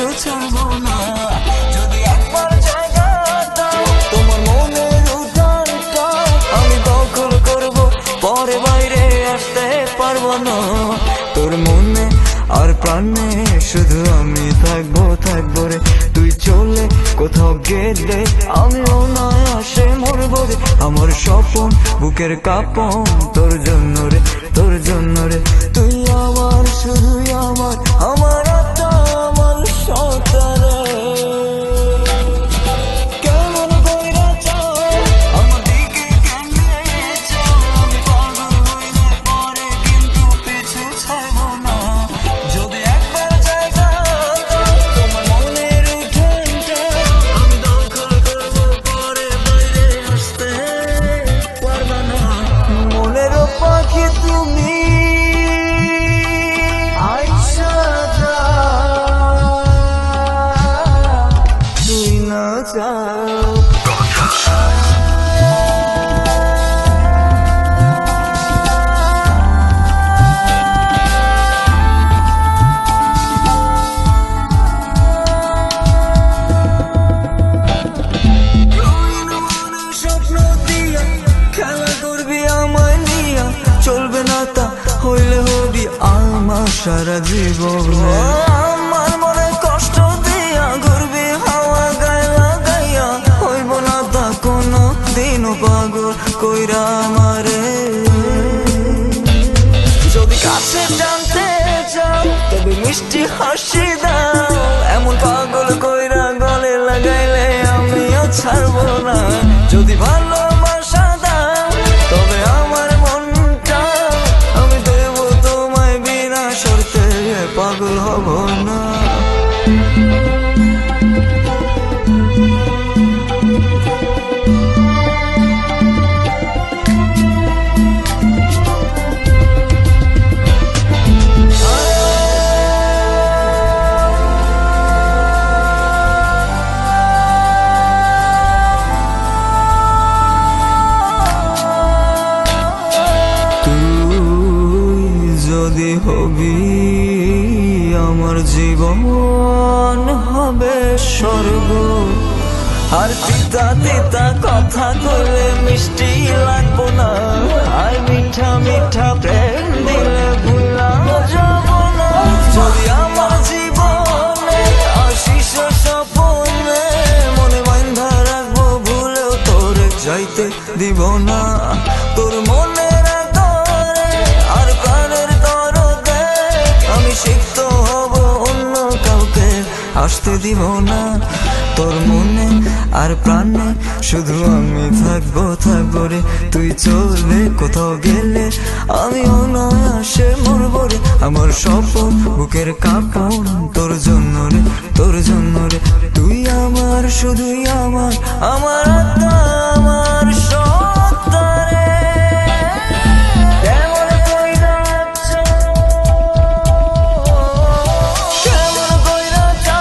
পিছু ছাড়বো না। যদি একবার জায়গা দাও তোমার মনের উঠানটা আমি দখল করব, পরে বাইরে আসতে পারবো না। তোর মনে আর প্রাণে শুধু আমি থাকবো থাকবো রে। তুই চলে কোথাও গেলে আমি অনায়াসে মরবো রে। আমার স্বপ্ন বুকের কাঁপন তোর জন্য রে, তোর জন্য রে। তুই আমার শুধুই আমার, আমার আত্মা আমার সত্তা রে। কেমন কইরা চাও আমার দিকে কেমনে চাও, আমি পাগল হইলে পরে কিন্তু পিছু ছাড়বো না। যদি একবার জায়গা দাও তোমার মনের উঠানটা আমি দখল করবো, পরে বাইরে আসতে পারবা না। মনের পাখি তুমি আইসা যাও, তুই না যাও। স্বপ্ন দিয়া খেলা করবি আমায় নিয়া, চলবে না তা হইলে হবি আমার সারা জীবন। আমার মনে কষ্ট দিয়া ঘুরবি হাওয়া গায়া গাইয়া, হইব না তা কোনো দিনও পাগল কইরা আমারে। যদি কাছে জানতে চাও তবে মিষ্টি হাসি দাও, এমন পাগল কইরা গলে লাগাইলে আমিও ছাড়বো না। যদি ভালোবাসা দাও তবে আমার মনটা আমি দেব তোমায়, বিনা শর্তে পাগল হব না। যদি হবি আমার জীবন হবে স্বর্গ, আর তিতা তিতা কথা কইলে মিষ্টি লাগবো না, আর মিঠা মিঠা প্রেম দিলে ভুলাম যাব না। যদি আমার জীবনে আসিস স্বপনে মনে বান্ধা রাখবো, ভুলেও তোরে যাইতে দিব না। তোর মনের আদরে আর প্রাণের দরদে আমি সিক্ত হব, অন্য কাউকে আসতে দিব না। তোর মনে আর প্রাণে শুধু আমি থাকবো থাকবো রে। তুই চলে কোথাও গেলে আমি অনায়াসে মরবো রে। আমার স্বপ্ন বুকের কাঁপন তোর জন্য রে, তোর জন্য রে। তুই আমার শুধুই আমার, আমার আত্মা আমার